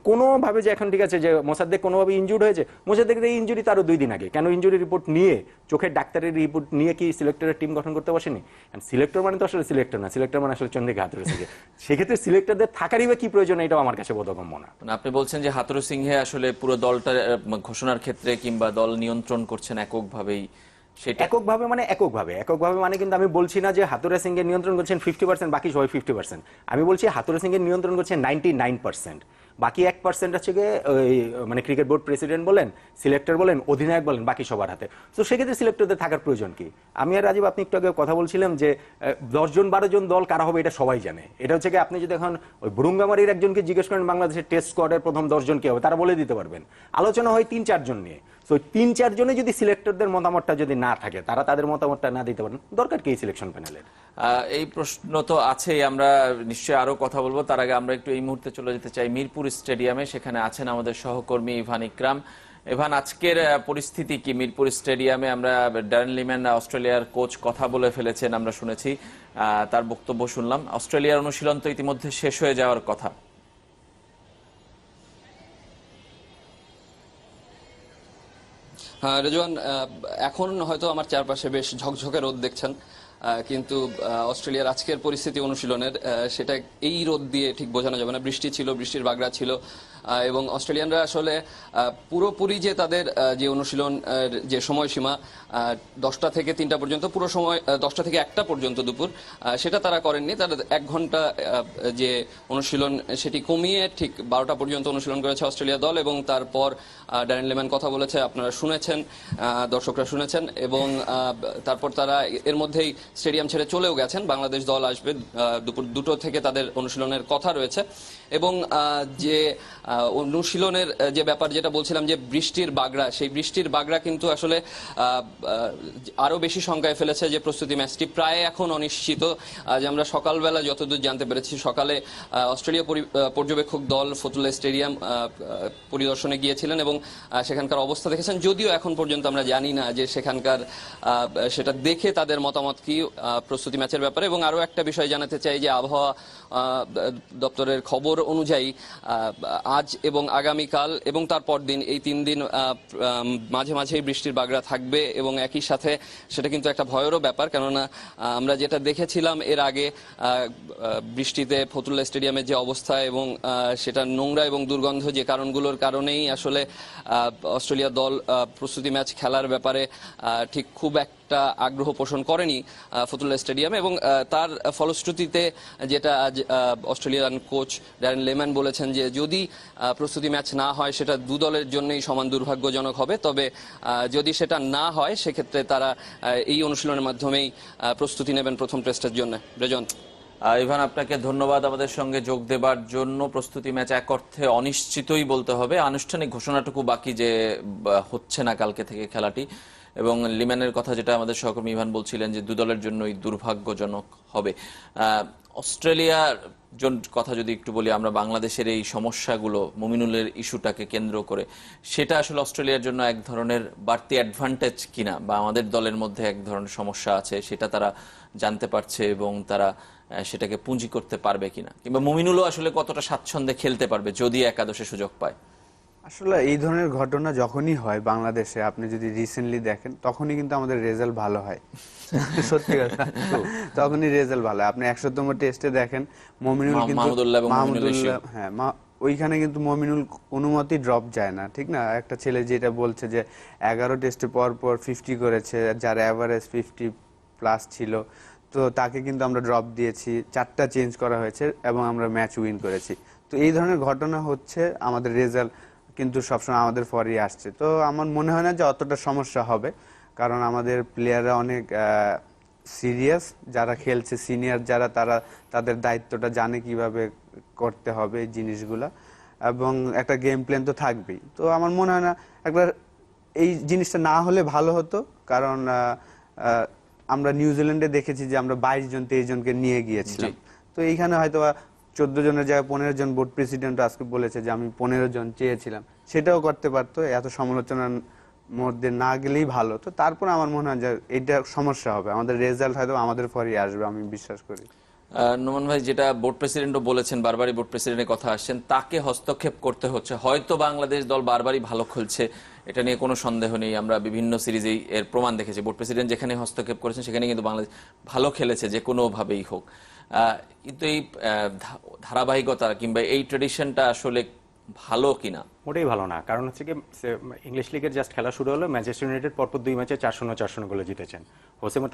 কোনোভাবে যে এখন ঠিক আছে যে মোসাদ্দেক কোনোভাবে ইনজুর্ড হয়েছে, মোসাদ্দেকের এই ইনজুরি তারও 2 দিন আগে, কেন ইনজুরি রিপোর্ট নিয়ে, চোখের ডাক্তারের রিপোর্ট নিয়ে কি সিলেক্টরের টিম গঠন করতে বসেনি? সিলেক্টর মানে তো আসলে সিলেক্টর না, সিলেক্টর মানে আসলে চন্ডিকা হাথুরুসিংহে। সেক্ষেত্রে সিলেক্টরদের থাকারই বা কি প্রয়োজন, এটাও আমার কাছে বোধগম্য না। আপনি বলছেন যে হাথুরুসিংহে আসলে পুরো দলটা ঘোষণার ক্ষেত্রে কিংবা দল নিয়ন্ত্রণ করছেন এককভাবেই, সেটা এককভাবে মানে কিন্তু আমি বলছি না যে হাথুরুসিংহে নিয়ন্ত্রণ করছেন 50%, বাকি সবাই 50%। আমি বলছি হাথুরুসিংহে নিয়ন্ত্রণ করছেন 99%, বাকি 1% হচ্ছে গিয়ে মানে ক্রিকেট বোর্ড প্রেসিডেন্ট বলেন, সিলেক্টর বলেন, অধিনায়ক বলেন, বাকি সবার হাতে। তো সেক্ষেত্রে সিলেক্টরদের থাকার প্রয়োজন কি? আমি আর রাজীব, আপনি একটু আগে কথা বলছিলাম যে 10-12 জন দল কারা হবে এটা সবাই জানে। এটা হচ্ছে কি, আপনি যদি এখন ওই বুরুঙ্গামারির একজনকে জিজ্ঞেস করেন বাংলাদেশের টেস্ট স্কোয়াডের প্রথম 10 জন কে হবে, তারা বলে দিতে পারবেন। আলোচনা হয় 3-4 জন নিয়ে। তো 3-4 জনে যদি সিলেক্টরদের মতামতটা যদি না থাকে, তারা তাদের মতামতটা না দিতে পারেন, দরকার কি সিলেকশন প্যানেলের? এই প্রশ্ন তো আছেই, আমরা নিশ্চয়ই আরো কথা বলবো। তার আগে আমরা একটু এই মুহূর্তে চলে যেতে চাই মিরপুর স্টেডিয়ামে। সেখানে আছেন আমাদের সহকর্মী ইভান ইকরাম। এভান আজকের পরিস্থিতি কি মিরপুর স্টেডিয়ামে? আমরা ড্যারেন লিম্যান অস্ট্রেলিয়ার কোচ কথা বলে ফেলেছেন, আমরা শুনেছি, তার বক্তব্য শুনলাম। অস্ট্রেলিয়ার অনুশীলন তো ইতিমধ্যে শেষ হয়ে যাওয়ার কথা। হ্যাঁ রেজওয়ান, এখন হয়তো আমার চারপাশে বেশ ঝকঝকে রোদ দেখছেন, কিন্তু অস্ট্রেলিয়ার আজকের পরিস্থিতি অনুশীলনের সেটা এই রোদ দিয়ে ঠিক বোঝানো যাবে না। বৃষ্টি ছিল, বৃষ্টির বাগড়া ছিল, এবং অস্ট্রেলিয়ানরা আসলে পুরোপুরি যে তাদের যে অনুশীলন যে সময়সীমা 10টা থেকে 3টা পর্যন্ত, পুরো সময় 10টা থেকে 1টা পর্যন্ত দুপুর, সেটা তারা করেননি। তারা 1 ঘন্টা যে অনুশীলন সেটি কমিয়ে ঠিক 12টা পর্যন্ত অনুশীলন করেছে অস্ট্রেলিয়া দল, এবং তারপর ড্যারেন লিম্যান কথা বলেছে, আপনারা শুনেছেন, দর্শকরা শুনেছেন, এবং তারপর তারা এর মধ্যেই স্টেডিয়াম ছেড়ে চলেও গেছেন। বাংলাদেশ দল আসবে দুপুর 2টো থেকে, তাদের অনুশীলনের কথা রয়েছে। এবং যে অনুশীলনের যে ব্যাপার যেটা বলছিলাম, যে বৃষ্টির বাগড়া, সেই বৃষ্টির বাগড়া কিন্তু আসলে আরো বেশি শঙ্কায় ফেলেছে যে প্রস্তুতি ম্যাচটি প্রায় এখন অনিশ্চিত। আজ আমরা সকালবেলা যতদূর জানতে পেরেছি, সকালে অস্ট্রেলিয়া পর্যবেক্ষক দল ফতুল্লা স্টেডিয়াম পরিদর্শনে গিয়েছিলেন এবং সেখানকার অবস্থা দেখেছেন। যদিও এখন পর্যন্ত আমরা জানি না যে সেখানকার সেটা দেখে তাদের মতামত কি প্রস্তুতি ম্যাচের ব্যাপারে। এবং আরো একটা বিষয় জানাতে চাই যে আবহাওয়া দপ্তরের খবর অনুযায়ী আজ এবং আগামীকাল এবং তারপর দিন, এই 3 দিন মাঝে মাঝেই বৃষ্টির বাগড়া থাকবে। এবং একই সাথে সেটা কিন্তু একটা ভয়েরও ব্যাপার, কেননা আমরা যেটা দেখেছিলাম এর আগে বৃষ্টিতে ফতুল্লা স্টেডিয়ামের যে অবস্থা, এবং সেটা নোংরা এবং দুর্গন্ধ, যে কারণগুলোর কারণেই আসলে অস্ট্রেলিয়া দল প্রস্তুতি ম্যাচ খেলার ব্যাপারে ঠিক খুব একটা আগ্রহ পোষণ করেনি ফতুল্লা স্টেডিয়ামে। এবং তার ফলশ্রুতিতে যেটা আজ অস্ট্রেলিয়ান কোচ ড্যারেন লিম্যান বলেছেন যে যদি প্রস্তুতি ম্যাচ না হয় সেটা 2 দলের জন্যই সমান দুর্ভাগ্যজনক হবে। তবে যদি সেটা না হয় সেক্ষেত্রে তারা এই অনুশীলনের মাধ্যমেই প্রস্তুতি নেবেন প্রথম টেস্টের জন্য। রেজন, ইভান, আপনাকে ধন্যবাদ আমাদের সঙ্গে যোগ দেবার জন্য। প্রস্তুতি ম্যাচ এক অর্থে অনিশ্চিতই বলতে হবে, আনুষ্ঠানিক ঘোষণাটুকু বাকি যে হচ্ছে না কালকে থেকে খেলাটি। এবং লিম্যানের কথা যেটা আমাদের সহকর্মী ইভান বলছিলেন যে 2 দলের জন্যই দুর্ভাগ্যজনক হবে। অস্ট্রেলিয়ার কথা যদি একটু বলি, আমরা বাংলাদেশের এই সমস্যাগুলো, মুমিনুলের ইস্যুটাকে কেন্দ্র করে, সেটা আসলে অস্ট্রেলিয়ার জন্য এক ধরনের বাড়তি অ্যাডভান্টেজ কিনা, বা আমাদের দলের মধ্যে এক ধরনের সমস্যা আছে সেটা তারা জানতে পারছে এবং তারা সেটাকে পুঁজি করতে পারবে কিনা, কিংবা মুমিনুলও আসলে কতটা স্বাচ্ছন্দ্যে খেলতে পারবে যদি একাদশে সুযোগ পায়। আসলে এই ধরনের ঘটনা যখনই হয় বাংলাদেশে, আপনি যদি রিসেন্টলি দেখেন, তখনই কিন্তু আমাদের রেজাল্ট ভালো হয়। সত্যি কথা, তখনই রেজাল্ট ভালো হয়। আপনি 100তম টেস্টে দেখেন মমিনুল কিন্তু মাহমুদুল্লাহ, হ্যাঁ, ওইখানে কিন্তু মমিনুল কোনো মতেই ড্রপ যায় না, ঠিক না? একটা ছেলে যেটা বলছে যে 11 টেস্টে পর পর 50 করেছে, যার অ্যাভারেজ 50+ ছিল, তো তাকে কিন্তু আমরা ড্রপ দিয়েছি, 4টা চেঞ্জ করা হয়েছে এবং আমরা ম্যাচ উইন করেছি। তো এই ধরনের ঘটনা হচ্ছে, আমাদের রেজাল্ট কিন্তু সবসময় আমাদের পরেই আসছে। তো আমার মনে হয় না যে অতটা সমস্যা হবে, কারণ আমাদের প্লেয়াররা অনেক সিরিয়াস, যারা খেলছে সিনিয়র যারা, তারা তাদের দায়িত্বটা জানে কিভাবে করতে হবে এই জিনিসগুলা, এবং একটা গেম প্ল্যান তো থাকবেই। তো আমার মনে হয় না একটা এই জিনিসটা না হলে ভালো হতো, কারণ আমরা নিউজিল্যান্ডে দেখেছি যে আমরা 22 জন 23 জনকে নিয়ে গিয়েছিলাম। তো এইখানে হয়তো 14 জনের জায়গায় 15 জন, বোর্ড প্রেসিডেন্ট আজকে বলেছে যে আমি 15 জন চেয়েছিলাম, সেটাও করতে পারতো। এত সমালোচনার মধ্যে না গেলেই ভালো। তো তারপর আমার মনে হয় যে এটা সমস্যা হবে, আমাদের রেজাল্ট হয়তো আমাদের পরেই আসবে, আমি বিশ্বাস করি। নোমান ভাই, যেটা বোর্ড প্রেসিডেন্টও বলেছেন, বারবারই বোর্ড প্রেসিডেন্টের কথা আসছেন, তাকে হস্তক্ষেপ করতে হচ্ছে। হয়তো বাংলাদেশ দল বারবারই ভালো খেলছে, এটা নিয়ে কোনো সন্দেহ নেই, আমরা বিভিন্ন সিরিজেই এর প্রমাণ দেখেছি। বোর্ড প্রেসিডেন্ট যেখানে হস্তক্ষেপ করেছেন সেখানে কিন্তু বাংলাদেশ ভালো খেলেছে, যে কোনোভাবেই হোক। কিন্তু এই ধারাবাহিকতা কিংবা এই ট্রেডিশনটা আসলে ভালো কিনা? মোটেই ভালো না। কারণ হচ্ছে কি, ইংলিশ লিগের জাস্ট খেলা শুরু হলো, ম্যানচেস্টার ইউনাইটেড পরপর 2 ম্যাচে 4-0 গোলে জিতেছেন।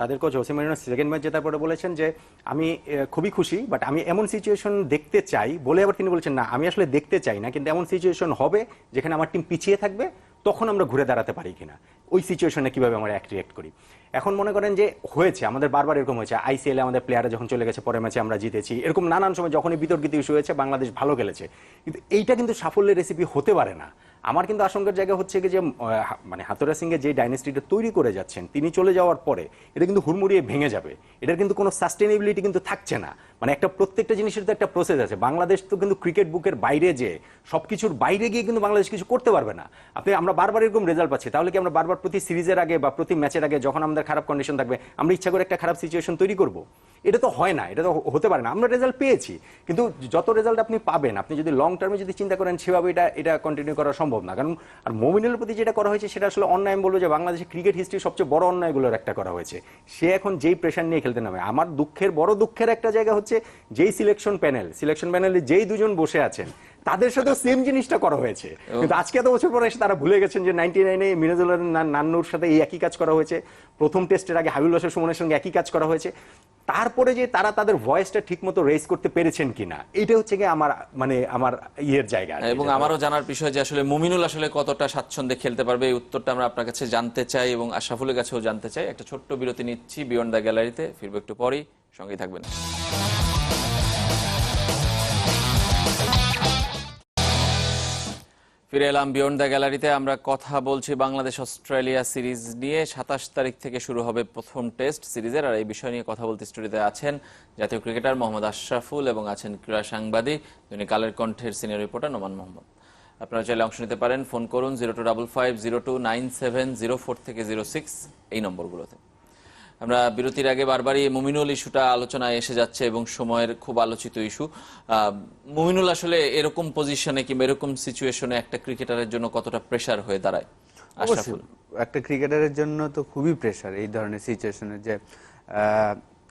তাদের coach Jose Moreno second match জেতার পরে বলেছেন যে আমি খুবই খুশি, বাট আমি এমন সিচুয়েশন দেখতে চাই বলে আবার তিনি বলেছেন না, আমি আসলে দেখতে চাই না, কিন্তু এমন সিচুয়েশন হবে যেখানে আমার টিম পিছিয়ে থাকবে, তখন আমরা ঘুরে দাঁড়াতে পারি কিনা, ওই সিচুয়েশনে কিভাবে আমরা রিঅ্যাক্ট করি। এখন মনে করেন যে হয়েছে, আমাদের বারবার এরকম হয়েছে, আইসিএলে আমাদের প্লেয়াররা যখন চলে গেছে, পরের ম্যাচে আমরা জিতেছি, এরকম নানান সময় যখনই বিতর্কিত ইস্যু হয়েছে বাংলাদেশ ভালো খেলেছে, কিন্তু এইটা কিন্তু সাফল্যের রেসিপি হতে পারে না। আমার কিন্তু আশঙ্কার জায়গা হচ্ছে কি যে মানে হাতুরা সিং এর যে ডাইনেস্টিটা তৈরি করে যাচ্ছেন, তিনি চলে যাওয়ার পরে এটা কিন্তু হুড়মুড়িয়ে ভেঙে যাবে, এটার কিন্তু কোনো সাস্টেনেবিলিটি কিন্তু থাকছে না। মানে একটা প্রত্যেকটা জিনিসের তো একটা প্রসেস আছে। বাংলাদেশ তো কিন্তু ক্রিকেট বুকের বাইরে যে সবকিছুর বাইরে গিয়ে কিন্তু বাংলাদেশ কিছু করতে পারবে না। আমরা বারবার এরকম রেজাল্ট পাচ্ছি, তাহলে কি আমরা বারবার প্রতি সিরিজের আগে বা প্রতি ম্যাচের আগে যখন আমাদের খারাপ কন্ডিশন থাকবে আমরা ইচ্ছা করে একটা খারাপ সিচুয়েশন তৈরি করব? এটা তো হয় না, এটা তো হতে পারে না। আমরা রেজাল্ট পেয়েছি, কিন্তু যত রেজাল্ট আপনি পাবেন, আপনি যদি লং টার্মে যদি চিন্তা করেন সেভাবে এটা কন্টিনিউ করা সম্ভব না। কারণ আর মমিনুলের প্রতি যেটা করা হয়েছে সেটা আসলে অন্যায়। আমি বলবো যে বাংলাদেশের ক্রিকেট হিস্ট্রির সবচেয়ে বড় অন্যায়গুলোর একটা করা হয়েছে। সে এখন যেই প্রেশার নিয়ে খেলতে নামে, আমার বড় দুঃখের একটা জায়গা হচ্ছে যেই সিলেকশন প্যানেলে যেই দুজন বসে আছেন তাদের সাথে সেম জিনিসটা করা হয়েছে, কিন্তু আজকে এত বছর পরে এসে তারা ভুলে গেছেন যে 99-এ মিরাজুল্লাহ নান্নুর সাথে এই একই কাজ করা হয়েছে, প্রথম টেস্টের আগে হাবিবুল হাসান সুমনের সঙ্গে একই কাজ করা হয়েছে। তারপরে যে তারা তাদের ভয়েসটা ঠিকমতো রেজ করতে পেরেছেন কিনা, এটা হচ্ছে কি আমার ইয়ের জায়গা। এবং আমারও জানার বিষয় যে আসলে মুমিনুল আসলে কতটা স্বাচ্ছন্দ্যে খেলতে পারবে, এই উত্তরটা আমরা আপনার কাছে জানতে চাই এবং আশরাফুলের কাছেও জানতে চাই। একটা ছোট্ট বিরতি নিচ্ছি বিয়ন্ড দ্য গ্যালারিতে, ফিরবো একটু পরেই, সঙ্গেই থাকবেন। ফিরে এলাম বিয়ন্ড দ্য গ্যালারিতে। আমরা কথা বলছি বাংলাদেশ অস্ট্রেলিয়া সিরিজ নিয়ে। 27 তারিখ থেকে শুরু হবে প্রথম টেস্ট সিরিজের, আর এই বিষয় নিয়ে কথা বলতে স্টুডিওতে আছেন জাতীয় ক্রিকেটার মোহাম্মদ আশরাফুল এবং আছেন ক্রীড়া সাংবাদিক যিনি কালের কণ্ঠের সিনিয়র রিপোর্টার নোমান মোহাম্মদ। আপনারা চাইলে অংশ নিতে পারেন, ফোন করুন 0255029704 থেকে 06 এই নম্বরগুলোতে। আমরা বিরতির আগে বারবারই মুমিনুল ইস্যুটা আলোচনায় এসে যাচ্ছে এবং সময়ের খুব আলোচিত ইস্যু। মুমিনুল আসলে এরকম পজিশনে কিংবা এরকম সিচুয়েশনে একটা ক্রিকেটারের জন্য কতটা প্রেসার হয়ে দাঁড়ায়? অবশ্যই একটা ক্রিকেটারের জন্য তো খুবই প্রেসার এই ধরনের সিচুয়েশনে, যে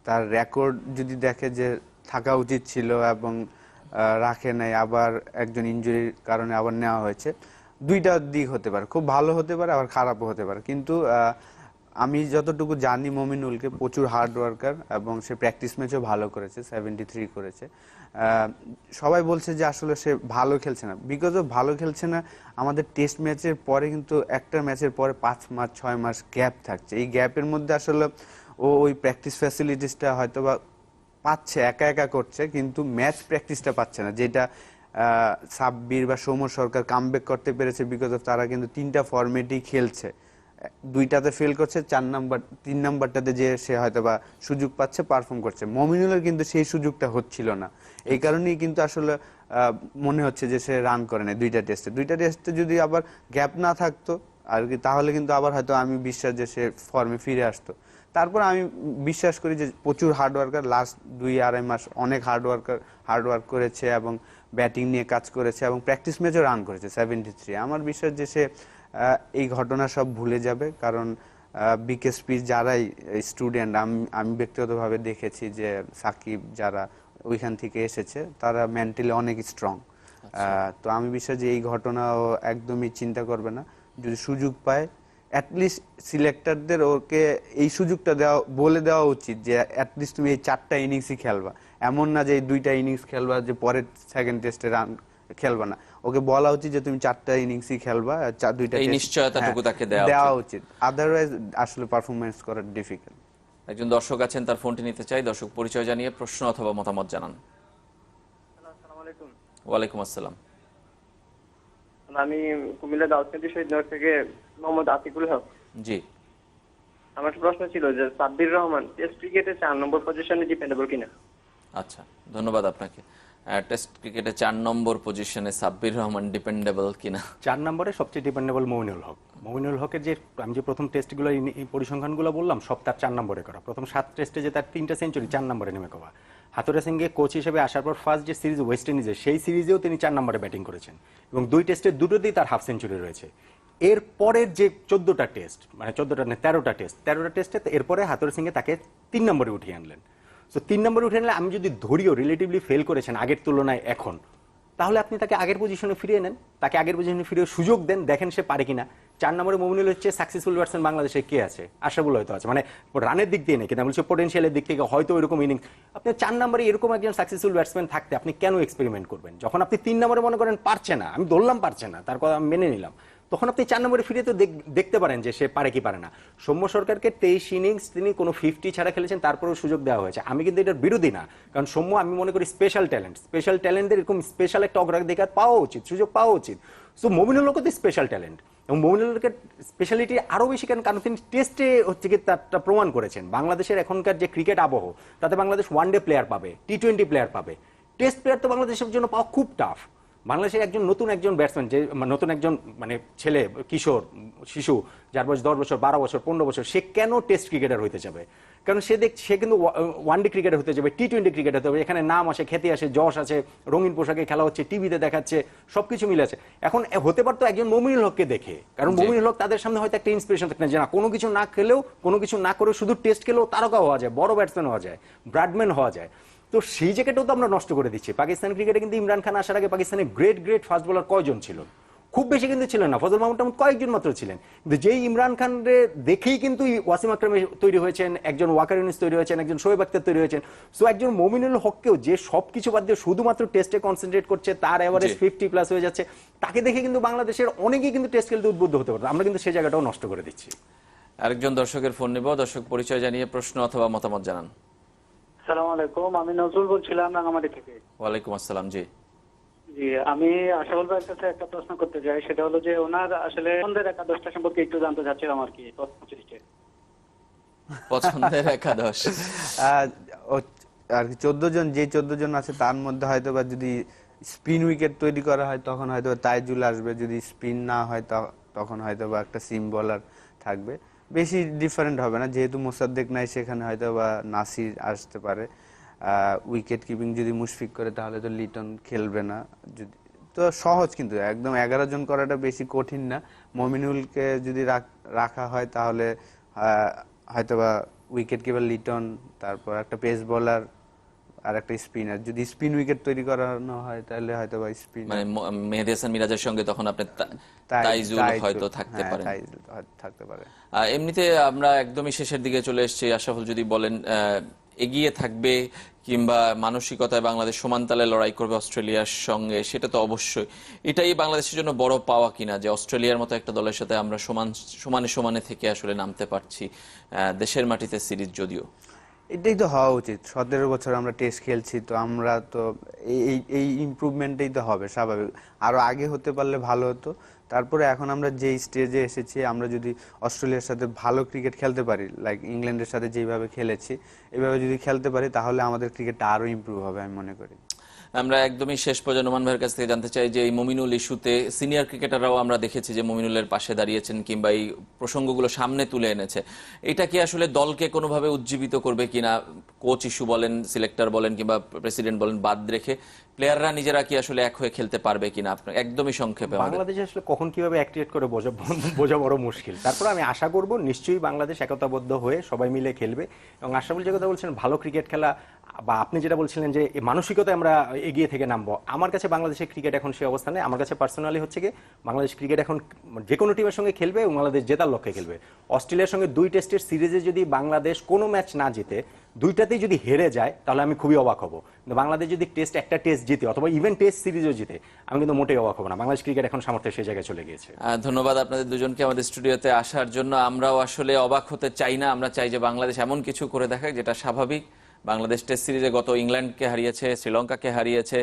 তার রেকর্ড যদি দেখে যে থাকা উচিত ছিল এবং রাখে নাই, আবার একজন ইনজুরির কারণে আবার নেওয়া হয়েছে। দুইটা দিক হতে পারে, খুব ভালো হতে পারে আবার খারাপও হতে পারে। কিন্তু আমি যতটুকু জানি মমিনুলকে, প্রচুর হার্ড ওয়ার্কার এবং সে প্র্যাকটিস ম্যাচও ভালো করেছে, 73 করেছে। সবাই বলছে যে আসলে সে ভালো খেলছে না, বিকজ ও ভালো খেলছে না। আমাদের টেস্ট ম্যাচের পরে কিন্তু একটা ম্যাচের পরে 5 মাস 6 মাস গ্যাপ থাকছে। এই গ্যাপের মধ্যে আসলে ও ওই প্র্যাকটিস ফ্যাসিলিটিসটা হয়তো বা পাচ্ছে, একা একা করছে, কিন্তু ম্যাচ প্র্যাকটিসটা পাচ্ছে না, যেটা সাব্বির বা সৌম্য সরকার কামব্যাক করতে পেরেছে বিকজ অফ তারা কিন্তু 3টা ফরম্যাটই খেলছে। 2টাতে ফেল করছে, 3 নাম্বারটাতে যে সে হয়তো বা সুযোগ পাচ্ছে, পারফর্ম করছে। মমিনুলের কিন্তু সেই সুযোগটা হচ্ছিল না। এই কারণেই কিন্তু আসলে মনে হচ্ছে যে সে রান করে না 2টা টেস্টে। যদি আবার গ্যাপ না থাকতো আর কি, তাহলে কিন্তু আবার হয়তো আমি বিশ্বাস যে সে ফর্মে ফিরে আসতো। তারপর আমি বিশ্বাস করি যে প্রচুর হার্ডওয়ার্কার, লাস্ট 2-2.5 মাস অনেক হার্ডওয়ার্ক করেছে এবং ব্যাটিং নিয়ে কাজ করেছে এবং প্র্যাকটিস ম্যাচও রান করেছে 73। আমার বিশ্বাস যে সে এই ঘটনা সব ভুলে যাবে, কারণ বিকেএসপি যারাই স্টুডেন্ট, আমি ব্যক্তিগতভাবে দেখেছি যে সাকিব যারা ওইখান থেকে এসেছে তারা মেন্টালি অনেক স্ট্রং। তো আমি বিশ্বাস যে এই ঘটনা ও একদমই চিন্তা করবে না। যদি সুযোগ পায়, অ্যাটলিস্ট সিলেক্টরদের ওকে এই সুযোগটা বলে দেওয়া উচিত যে অ্যাটলিস্ট তুমি এই 4টা ইনিংসই খেলবা, এমন না যে এই 2টা ইনিংস খেলবা যে পরের সেকেন্ড টেস্টে রান খেলবা না। ওকে বলা উচিত যে তুমি 4টা ইনিংসই খেলবা, 2টা এই নিশ্চয়তাটুকু তাকে দেওয়া উচিত। আদারওয়াইজ আসলে পারফরম্যান্স করা ডিফিকাল্ট। একজন দর্শক আছেন, তার ফোনটি নিতে চাই। দর্শক পরিচয় জানিয়ে প্রশ্ন অথবা মতামত জানান। আসসালামু আলাইকুম। ওয়ালাইকুম আসসালাম। আমি কুমিল্লা দাউদকান্দি শহীদনগর থেকে মোহাম্মদ আতিকুল হক। জি, আমার প্রশ্ন ছিল যে সাব্বির রহমান টেস্ট ক্রিকেটে 4 নম্বর পজিশনে ডিপেন্ডেবল কিনা? আচ্ছা, ধন্যবাদ আপনাকে। টেস্ট ক্রিকেটে 4 নম্বর পজিশনে সাব্বির রহমান ডিপেন্ডেবল কিনা? 4 নম্বরে সবচেয়ে ডিপেন্ডেবল মমিনুল হক। মমিনুল হকের যে আমি যে প্রথম টেস্টগুলো পরিসংখ্যানগুলো বললাম সব তার 4 নম্বরে করা। প্রথম 7 টেস্টে যে তার 3টা সেঞ্চুরি 4 নম্বরে নেমে করা। হাতুরা সিংকে কোচ হিসেবে আসার পর ফার্স্ট যে সিরিজ ওয়েস্ট ইন্ডিজে, সেই সিরিজেও তিনি 4 নম্বরে ব্যাটিং করেছেন এবং 2 টেস্টের দুটোতেই তার হাফ সেঞ্চুরি রয়েছে। এর পরের যে 14টা টেস্ট, মানে 14টা না 13টা টেস্টে এরপরে হাতুরা সিংকে তাকে 3 নম্বরে উঠিয়ে আনলেন। সো 3 নম্বরে উঠে নিলে আমি যদি ধরিও রিলেটিভলি ফেল করেছেন আগের তুলনায় এখন, তাহলে আপনি তাকে আগের পজিশনে ফিরিয়ে নেন, তাকে আগের পজিশনে ফিরিয়ে সুযোগ দেন, দেখেন সে পারে কিনা। 4 নম্বরে মমিনুল হচ্ছে সাকসেসফুল ব্যাটসম্যান বাংলাদেশে কে আছে? আশরাফুল হয়তো আছে, মানে রানের দিক দিয়ে নেই, কিন্তু আমি বলছি পোটেনশিয়ালের দিক থেকে হয়তো এরকম ইনিংস। আপনি 4 নম্বরে এরকম একজন সাকসেসফুল ব্যাটসম্যান থাকতে আপনি কেন এক্সপেরিমেন্ট করবেন? যখন আপনি 3 নম্বরে মনে করেন পারছে না, আমি ধরলাম পারছে না, তার কথা আমি মেনে নিলাম, তখন আপনি 4 নম্বরে ফিরে তো দেখতে পারেন যে সে পারে কি পারে না। সৌম্য সরকারকে 23 ইনিংস তিনি কোনো 50 ছাড়া খেলেছেন, তারপরেও সুযোগ দেওয়া হয়েছে। আমি কিন্তু এটার বিরোধী না, কারণ সৌম্য আমি মনে করি স্পেশাল ট্যালেন্টদের এরকম স্পেশাল একটা অগ্রাধিকার পাওয়া উচিত, সুযোগ পাওয়া উচিত। সো মমিনুল হক তো স্পেশাল ট্যালেন্ট, এবং মমিনুলকে স্পেশালিটি আরো বেশি কারণ তিনি টেস্টে হচ্ছে কি তারটা প্রমাণ করেছেন। বাংলাদেশের এখনকার যে ক্রিকেট আবহ, তাতে বাংলাদেশ ওয়ানডে প্লেয়ার পাবে, টি-20 প্লেয়ার পাবে, টেস্ট প্লেয়ার তো বাংলাদেশের জন্য পাওয়া খুব টাফ। বাংলাদেশের নতুন একজন ব্যাটসম্যান, যে নতুন একজন মানে ছেলে, কিশোর শিশু, যার বয়স 10 বছর, 12 বছর, 15 বছর, সে কেন টেস্ট ক্রিকেটার হইতে যাবে? কারণ সে কিন্তু ওয়ানডে ক্রিকেটার হতে যাবে, টি-20 ক্রিকেটার হতে হবে। এখানে নাম আসে, খ্যাতি আসে, যশ আছে, রঙিন পোশাকে খেলা হচ্ছে, টিভিতে দেখাচ্ছে, সবকিছু মিলে আছে। এখন হতে পারতো একজন মমিনুল হককে দেখে, কারণ মমিনুল হক তাদের সামনে হয়তো একটা ইন্সপিরেশন থাকে না, যে না কোনো কিছু না খেলেও, কোনো কিছু না করে শুধু টেস্ট খেলেও তারকা হওয়া যায়, বড় ব্যাটসম্যান হওয়া যায়, ব্রাডম্যান হওয়া যায়। তো সেই জায়গাটাও তো আমরা নষ্ট করে দিচ্ছি। পাকিস্তান ক্রিকেটে কিন্তু ইমরান খান আসার আগে পাকিস্তানে গ্রেট ফাস্ট বোলার কয়জন ছিল? খুব বেশি কিন্তু ছিলেন না, ফজল মাহমুদ কয়েকজন মাত্র ছিলেন। কিন্তু যেই ইমরান খানরে দেখেই কিন্তু ওয়াসিম আকরাম তৈরি হয়েছেন, একজন ওয়াকার ইউনিস তৈরি হয়েছেন, একজন শোয়েব আখতার তৈরি হয়েছেন। সো একজন মমিনুল হককেও, যে সবকিছু বাদ দিয়ে শুধুমাত্র টেস্টে কনসেন্ট্রেট করছে, তার এভারেজ 50+ হয়ে যাচ্ছে, তাকে দেখে কিন্তু বাংলাদেশের অনেকেই কিন্তু টেস্ট খেলতে উদ্বুদ্ধ হতে পারতো। আমরা কিন্তু সেই জায়গাটাও নষ্ট করে দিচ্ছি। আরেকজন দর্শকের ফোন নেব। দর্শক পরিচয় জানিয়ে প্রশ্ন অথবা মতামত জানান। সালাম আলাইকুম, আমি নজরুল বলছিলাম রাঙামাটি থেকে। ওয়ালাইকুম আসসালাম। জি জি, আমি আশাফুল ভাইয়ের কাছে একটা প্রশ্ন করতে চাই। সেটা হলো যে ওনার আসলে পছন্দের একাদশটা সম্পর্কে একটু জানতে চাচ্ছিলাম আর কি। পছন্দের একাদশ আর কি 14 জন, যে 14 জন আছে তার মধ্যে হয়তো বা যদি স্পিন উইকেট তৈরি করা হয় তখন হয়তো তাইজুল আসবে, যদি স্পিন না হয় তখন হয়তো বা একটা সিম বোলার থাকবে। বেশি ডিফারেন্ট হবে না, যেহেতু মোসাদ্দেক নাই সেখানে হয়তো বা নাসির আসতে পারে। উইকেট কিপিং যদি মুশফিক করে তাহলে তো লিটন খেলবে না। যদি তো সহজ, কিন্তু একদম 11 জন করাটা বেশি কঠিন না। মমিনুলকে যদি রাখা হয় তাহলে হয়তোবা উইকেট কিপার লিটন, তারপর একটা পেস বোলার আর একটা স্পিনার। যদি স্পিন উইকেট তৈরি করানো হয় তাহলে হয়তোবা স্পিন, মানে মেহেদী হাসান মিরাজের সঙ্গে তখন আপনি তাইজুল হয়তো থাকতে পারেন। থাকতে পারে। এমনিতে আমরা একদমই শেষের দিকে চলে এসেছি। আশরাফুল, যদি বলেন এগিয়ে থাকবে কিংবা মানসিকতায় বাংলাদেশ সমানতালে লড়াই করবে অস্ট্রেলিয়ার সঙ্গে, সেটা তো অবশ্যই। এটাই বাংলাদেশের জন্য বড় পাওয়া কিনা, যে অস্ট্রেলিয়ার মতো একটা দলের সাথে আমরা সমানে থেকে আসলে নামতে পারছি দেশের মাটিতে সিরিজ। যদিও এটাই তো হওয়া উচিত। 17 বছর আমরা টেস্ট খেলছি, তো আমরা তো এই ইমপ্রুভমেন্টটাই তো হবে স্বাভাবিক। আরো আগে হতে পারলে ভালো হতো। তারপরে এখন আমরা যে স্টেজে এসেছি, আমরা যদি অস্ট্রেলিয়ার সাথে ভালো ক্রিকেট খেলতে পারি, লাইক ইংল্যান্ডের সাথে যেভাবে খেলেছি, এভাবে যদি খেলতে পারি তাহলে আমাদের ক্রিকেটটা আরো ইমপ্রুভ হবে আমি মনে করি। আমরা একদমই শেষ পর্যন্ত নোমান ভাইয়ের কাছ থেকে জানতে চাই যে এই মমিনুল ইস্যুতে সিনিয়র ক্রিকেটাররাও আমরা দেখেছি যে মমিনুলের পাশে দাঁড়িয়েছেন কিংবা এই প্রসঙ্গগুলো সামনে তুলে এনেছে। এটা কি আসলে দলকে কোনোভাবে উজ্জীবিত করবে কিনা? কোচ ইস্যু বলেন, সিলেক্টর বলেন কিংবা প্রেসিডেন্ট বলেন বাদ রেখে প্লেয়াররা নিজেরা কি আসলে এক হয়ে খেলতে পারবে কিনা? আপনার একদমই সংক্ষেপে। বাংলাদেশ আসলে কখন কিভাবে অ্যাক্টিভেট করে বোঝা বড় মুশকিল। তারপর আমি আশা করব নিশ্চয়ই বাংলাদেশ একতাবদ্ধ হয়ে সবাই মিলে খেলবে। এবং আশরাফুল যে কথা বলছেন ভালো ক্রিকেট খেলা, বা আপনি যেটা বলছিলেন যে মানসিকতায় আমরা এগিয়ে থেকে নামবো, আমার কাছে বাংলাদেশের ক্রিকেট এখন সেই অবস্থানে, আমার কাছে পার্সোনালি হচ্ছে কি বাংলাদেশ ক্রিকেট এখন যে কোনো টিমের সঙ্গে খেলবে এবং বাংলাদেশ জেতার লক্ষ্যে খেলবে। অস্ট্রেলিয়ার সঙ্গে 2 টেস্টের সিরিজে যদি বাংলাদেশ কোনো ম্যাচ না জিতে, 2টাতেই যদি হেরে যায়, তাহলে আমি খুবই অবাক হব। কিন্তু বাংলাদেশ যদি একটা টেস্ট জিতে অথবা ইভেন টেস্ট সিরিজও জিতে, আমি কিন্তু মোটেই অবাক হব না। বাংলাদেশ ক্রিকেট এখন সামর্থ্য সেই জায়গায় চলে গিয়েছে। ধন্যবাদ আপনাদের দুজনকে আমাদের স্টুডিওতে আসার জন্য। আমরাও আসলে অবাক হতে চাই না, আমরা চাই যে বাংলাদেশ এমন কিছু করে দেখায় যেটা স্বাভাবিক। বাংলাদেশ টেস্ট সিরিজে গত ইংল্যান্ডকে হারিয়েছে, শ্রীলঙ্কাকে হারিয়েছে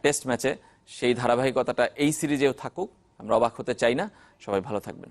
টেস্ট ম্যাচে, সেই ধারাবাহিকতাটা এই সিরিজেও থাকুক। আমরা অবাক হতে চাই না। সবাই ভালো থাকবেন।